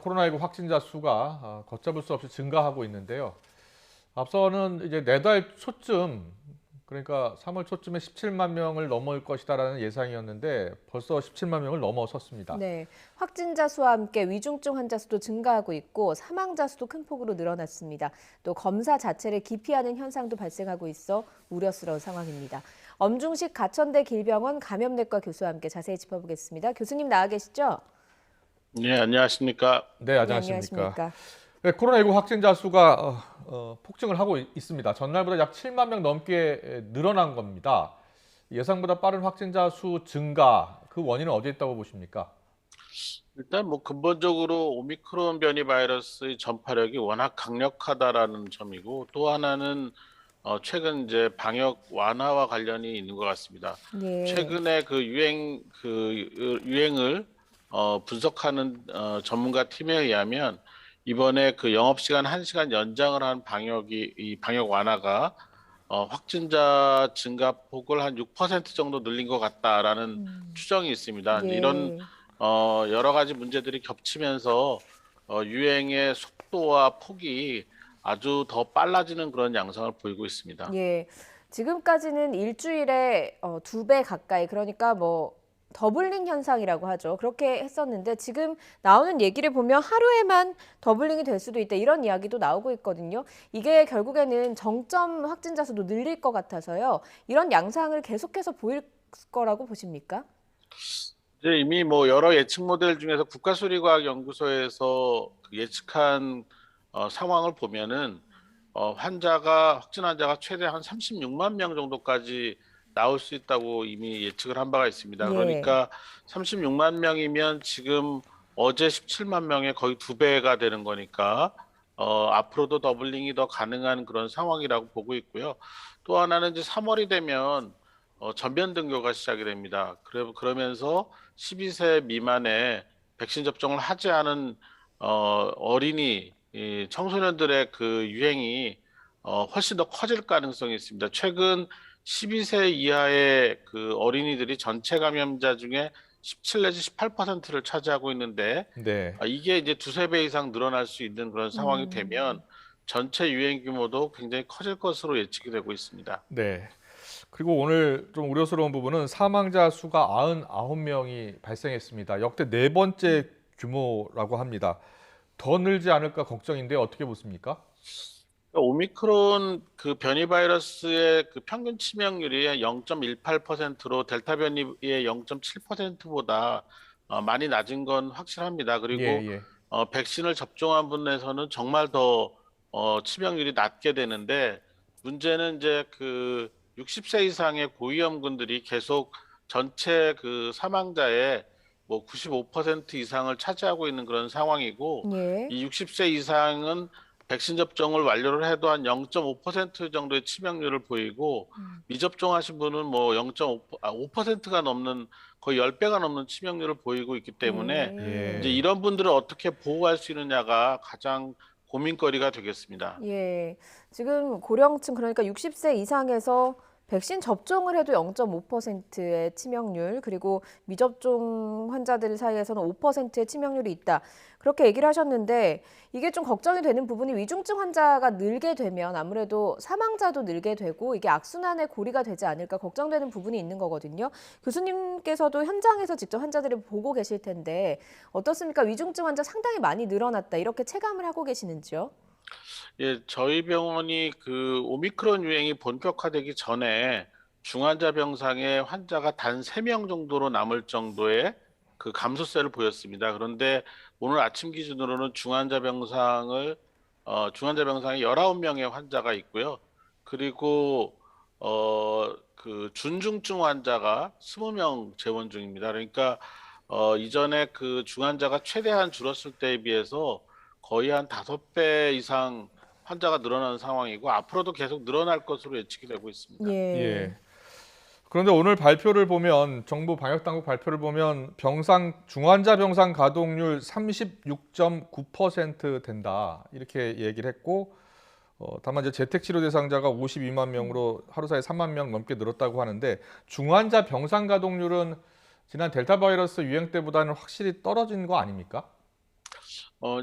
코로나19 확진자 수가 걷잡을 수 없이 증가하고 있는데요. 앞서는 이제 내달 초쯤, 그러니까 3월 초쯤에 17만 명을 넘을 것이다라는 예상이었는데 벌써 17만 명을 넘어섰습니다. 네, 확진자 수와 함께 위중증 환자 수도 증가하고 있고 사망자 수도 큰 폭으로 늘어났습니다. 또 검사 자체를 기피하는 현상도 발생하고 있어 우려스러운 상황입니다. 엄중식 가천대 길병원 감염내과 교수와 함께 자세히 짚어보겠습니다. 교수님 나와 계시죠? 네, 안녕하십니까. 네, 네, 안녕하십니까. 안녕하십니까. 네, 코로나19 확진자 수가 폭증을 하고 있습니다. 전날보다 약 7만 명 넘게 늘어난 겁니다. 예상보다 빠른 확진자 수 증가, 그 원인은 어디에 있다고 보십니까? 일단 뭐 근본적으로 오미크론 변이 바이러스의 전파력이 워낙 강력하다라는 점이고 또 하나는 최근 이제 방역 완화와 관련이 있는 것 같습니다. 네. 최근에 유행을 분석하는 전문가 팀에 의하면 이번에 그 영업시간 1시간 연장을 한 이 방역 완화가 확진자 증가폭을 한 6% 정도 늘린 것 같다라는 추정이 있습니다. 이런 예. 여러 가지 문제들이 겹치면서 유행의 속도와 폭이 아주 더 빨라지는 그런 양상을 보이고 있습니다. 예. 지금까지는 일주일에 2배 가까이, 그러니까 뭐 더블링 현상이라고 하죠. 그렇게 했었는데 지금 나오는 얘기를 보면 하루에만 더블링이 될 수도 있다, 이런 이야기도 나오고 있거든요. 이게 결국에는 정점 확진자 수도 늘릴 것 같아서요. 이런 양상을 계속해서 보일 거라고 보십니까? 이제 이미 뭐 여러 예측 모델 중에서 국가수리과학연구소에서 그 예측한 상황을 보면은 확진 환자가 최대 한 36만 명 정도까지 나올 수 있다고 이미 예측을 한 바가 있습니다. 예. 그러니까 36만 명이면 지금 어제 17만 명의 거의 2배가 되는 거니까 앞으로도 더블링이 더 가능한 그런 상황이라고 보고 있고요. 또 하나는 이제 3월이 되면 전면 등교가 시작이 됩니다. 그러면서 12세 미만의 백신 접종을 하지 않은 이 청소년들의 그 유행이 훨씬 더 커질 가능성이 있습니다. 최근 12세 이하의 그 어린이들이 전체 감염자 중에 17 내지 18%를 차지하고 있는데 네. 이게 이제 두세 배 이상 늘어날 수 있는 그런 상황이 되면 음. 전체 유행 규모도 굉장히 커질 것으로 예측이 되고 있습니다. 네. 그리고 오늘 좀 우려스러운 부분은 사망자 수가 99명이 발생했습니다. 역대 네 번째 규모라고 합니다. 더 늘지 않을까 걱정인데 어떻게 보십니까? 오미크론 그 변이 바이러스의 그 평균 치명률이 0.18%로 델타 변이의 0.7%보다 많이 낮은 건 확실합니다. 예, 그리고 예. 백신을 접종한 분에서는 정말 더 치명률이 낮게 되는데 문제는 이제 그 60세 이상의 고위험군들이 계속 전체 그 사망자의 뭐 95% 이상을 차지하고 있는 그런 상황이고 예. 이 60세 이상은 백신 접종을 완료를 해도 한 0.5% 정도의 치명률을 보이고 미접종하신 분은 뭐 5%가 넘는 거의 10배가 넘는 치명률을 보이고 있기 때문에 이제 네. 예. 이런 분들을 어떻게 보호할 수 있느냐가 가장 고민거리가 되겠습니다. 예. 지금 고령층, 그러니까 60세 이상에서 백신 접종을 해도 0.5%의 치명률, 그리고 미접종 환자들 사이에서는 5%의 치명률이 있다, 그렇게 얘기를 하셨는데 이게 좀 걱정이 되는 부분이 위중증 환자가 늘게 되면 아무래도 사망자도 늘게 되고 이게 악순환의 고리가 되지 않을까 걱정되는 부분이 있는 거거든요. 교수님께서도 현장에서 직접 환자들을 보고 계실 텐데 어떻습니까? 위중증 환자 상당히 많이 늘어났다, 이렇게 체감을 하고 계시는지요? 예, 저희 병원이 그 오미크론 유행이 본격화되기 전에 중환자 병상에 환자가 단 3명 정도로 남을 정도의 그 감소세를 보였습니다. 그런데 오늘 아침 기준으로는 중환자 병상에 19명의 환자가 있고요. 그리고 그 준중증 환자가 20명 재원 중입니다. 그러니까 이전에 그 중환자가 최대한 줄었을 때에 비해서 거의 한 5배 이상 환자가 늘어나는 상황이고 앞으로도 계속 늘어날 것으로 예측이 되고 있습니다. 예. 예. 그런데 오늘 발표를 보면 정부 방역 당국 발표를 보면 중환자 병상 가동률 36.9% 된다, 이렇게 얘기를 했고 다만 이제 재택 치료 대상자가 52만 명으로 하루 사이 3만 명 넘게 늘었다고 하는데 중환자 병상 가동률은 지난 델타 바이러스 유행 때보다는 확실히 떨어진 거 아닙니까?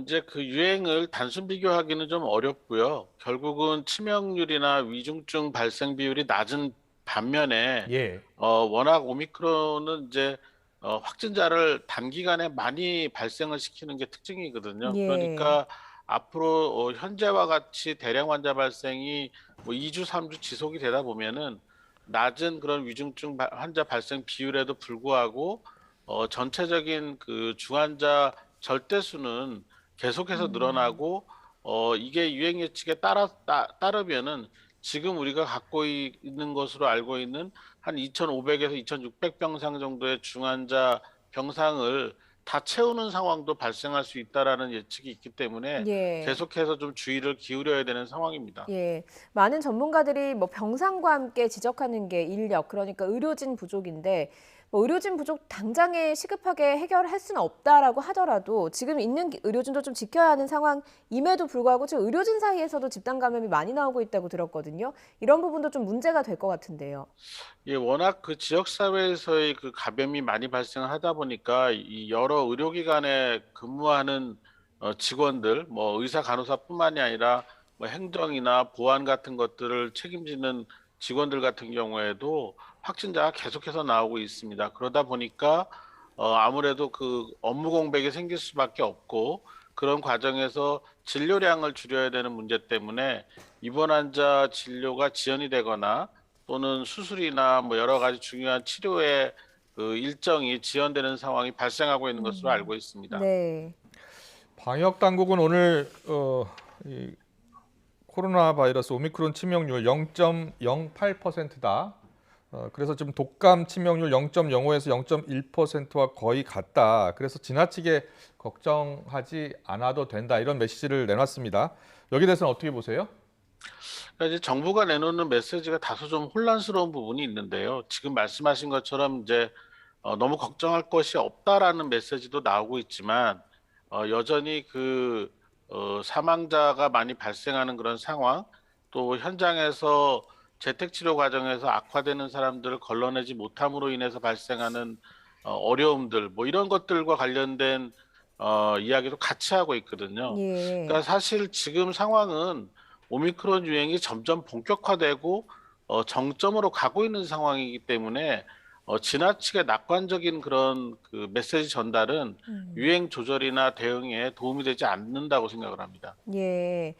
이제 그 유행을 단순 비교하기는 좀 어렵고요. 결국은 치명률이나 위중증 발생 비율이 낮은 반면에 예. 워낙 오미크론은 이제 확진자를 단기간에 많이 발생을 시키는 게 특징이거든요. 예. 그러니까 앞으로 현재와 같이 대량 환자 발생이 뭐 2주, 3주 지속이 되다 보면은 낮은 그런 위중증 환자 발생 비율에도 불구하고 전체적인 그 중환자 절대 수는 계속해서 음. 늘어나고 이게 유행 예측에 따르면은 지금 우리가 갖고 있는 것으로 알고 있는 한 2,500에서 2,600 병상 정도의 중환자 병상을 다 채우는 상황도 발생할 수 있다라는 예측이 있기 때문에 예. 계속해서 좀 주의를 기울여야 되는 상황입니다. 예. 많은 전문가들이 뭐 병상과 함께 지적하는 게 인력, 그러니까 의료진 부족인데 뭐 의료진 부족 당장에 시급하게 해결할 수는 없다라고 하더라도 지금 있는 의료진도 좀 지켜야 하는 상황임에도 불구하고 지금 의료진 사이에서도 집단 감염이 많이 나오고 있다고 들었거든요. 이런 부분도 좀 문제가 될 것 같은데요. 예, 워낙 그 지역 사회에서의 그 감염이 많이 발생을 하다 보니까 이 여러 의료기관에 근무하는 직원들, 뭐 의사 간호사뿐만이 아니라 뭐 행정이나 보안 같은 것들을 책임지는 직원들 같은 경우에도 확진자가 계속해서 나오고 있습니다. 그러다 보니까 아무래도 그 업무 공백이 생길 수밖에 없고 그런 과정에서 진료량을 줄여야 되는 문제 때문에 입원 환자 진료가 지연이 되거나 또는 수술이나 뭐 여러 가지 중요한 치료의 그 일정이 지연되는 상황이 발생하고 있는 것으로 알고 있습니다. 네. 방역 당국은 오늘 이 코로나 바이러스 오미크론 치명률 0.08%다. 그래서 지금 독감 치명률 0.05에서 0.1%와 거의 같다. 그래서 지나치게 걱정하지 않아도 된다. 이런 메시지를 내놨습니다. 여기 대해서는 어떻게 보세요? 그러니까 이제 정부가 내놓는 메시지가 다소 좀 혼란스러운 부분이 있는데요. 지금 말씀하신 것처럼 이제 너무 걱정할 것이 없다라는 메시지도 나오고 있지만 여전히 그 사망자가 많이 발생하는 그런 상황, 또 현장에서 재택치료 과정에서 악화되는 사람들을 걸러내지 못함으로 인해서 발생하는 어려움들, 뭐 이런 것들과 관련된 이야기도 같이 하고 있거든요. 예. 그러니까 사실 지금 상황은 오미크론 유행이 점점 본격화되고 정점으로 가고 있는 상황이기 때문에 지나치게 낙관적인 그런 그 메시지 전달은 음. 유행 조절이나 대응에 도움이 되지 않는다고 생각을 합니다. 예.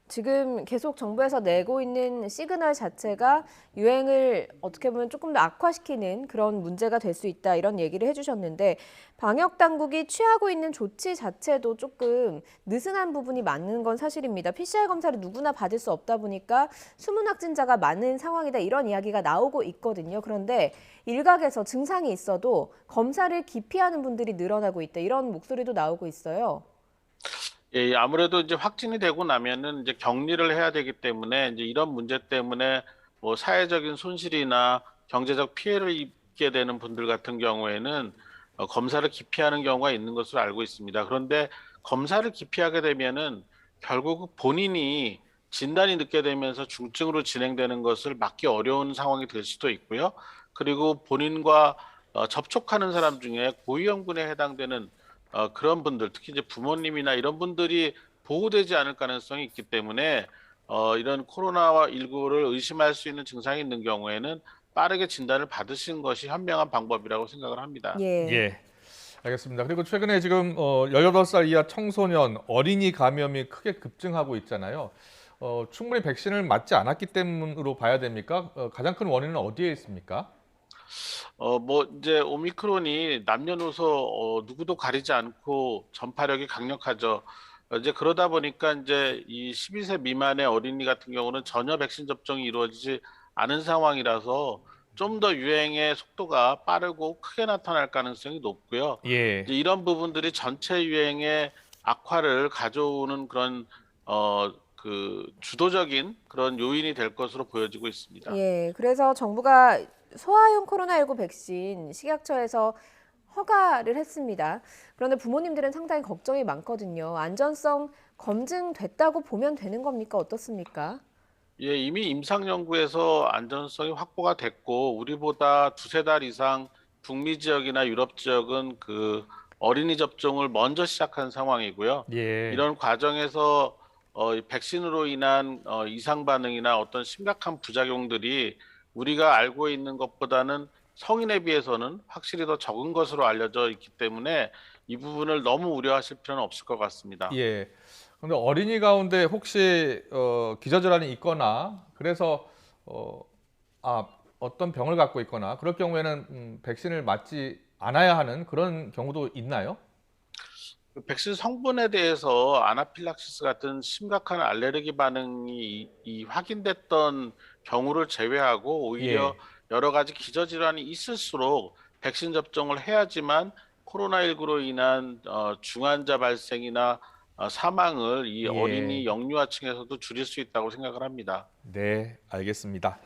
지금 계속 정부에서 내고 있는 시그널 자체가 유행을 어떻게 보면 조금 더 악화시키는 그런 문제가 될 수 있다 이런 얘기를 해주셨는데 방역 당국이 취하고 있는 조치 자체도 조금 느슨한 부분이 많은 건 사실입니다. PCR 검사를 누구나 받을 수 없다 보니까 숨은 확진자가 많은 상황이다 이런 이야기가 나오고 있거든요. 그런데 일각에서 증상이 있어도 검사를 기피하는 분들이 늘어나고 있다 이런 목소리도 나오고 있어요. 예, 아무래도 이제 확진이 되고 나면은 이제 격리를 해야 되기 때문에 이제 이런 문제 때문에 뭐 사회적인 손실이나 경제적 피해를 입게 되는 분들 같은 경우에는 검사를 기피하는 경우가 있는 것으로 알고 있습니다. 그런데 검사를 기피하게 되면은 결국 본인이 진단이 늦게 되면서 중증으로 진행되는 것을 막기 어려운 상황이 될 수도 있고요. 그리고 본인과 접촉하는 사람 중에 고위험군에 해당되는 그런 분들, 특히 이제 부모님이나 이런 분들이 보호되지 않을 가능성이 있기 때문에 이런 코로나19를 의심할 수 있는 증상이 있는 경우에는 빠르게 진단을 받으시는 것이 현명한 방법이라고 생각을 합니다. 예. 예. 알겠습니다. 그리고 최근에 지금 18살 이하 청소년, 어린이 감염이 크게 급증하고 있잖아요. 충분히 백신을 맞지 않았기 때문으로 봐야 됩니까? 가장 큰 원인은 어디에 있습니까? 뭐 이제 오미크론이 남녀노소 누구도 가리지 않고 전파력이 강력하죠. 이제 그러다 보니까 이제 이 12세 미만의 어린이 같은 경우는 전혀 백신 접종이 이루어지지 않은 상황이라서 좀 더 유행의 속도가 빠르고 크게 나타날 가능성이 높고요. 예. 이제 이런 부분들이 전체 유행의 악화를 가져오는 그런 그 주도적인 그런 요인이 될 것으로 보여지고 있습니다. 예, 그래서 정부가 소아용 코로나19 백신 식약처에서 허가를 했습니다. 그런데 부모님들은 상당히 걱정이 많거든요. 안전성 검증됐다고 보면 되는 겁니까? 어떻습니까? 예, 이미 임상 연구에서 안전성이 확보가 됐고 우리보다 두세 달 이상 북미 지역이나 유럽 지역은 그 어린이 접종을 먼저 시작한 상황이고요. 예. 이런 과정에서 이 백신으로 인한 이상 반응이나 어떤 심각한 부작용들이 우리가 알고 있는 것보다는 성인에 비해서는 확실히 더 적은 것으로 알려져 있기 때문에 이 부분을 너무 우려하실 필요는 없을 것 같습니다. 예. 그런데 어린이 가운데 혹시 기저질환이 있거나 그래서 어, 어떤 병을 갖고 있거나 그럴 경우에는 백신을 맞지 않아야 하는 그런 경우도 있나요? 그 백신 성분에 대해서 아나필락시스 같은 심각한 알레르기 반응이 확인됐던 경우를 제외하고 오히려 예. 여러 가지 기저질환이 있을수록 백신 접종을 해야지만 코로나19로 인한 중환자 발생이나 사망을 이 예. 어린이 영유아층에서도 줄일 수 있다고 생각을 합니다. 네, 알겠습니다.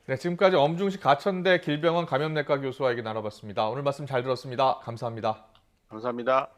네, 지금까지 엄중식 가천대 길병원 감염내과 교수와 얘기 나눠봤습니다. 오늘 말씀 잘 들었습니다. 감사합니다. 감사합니다.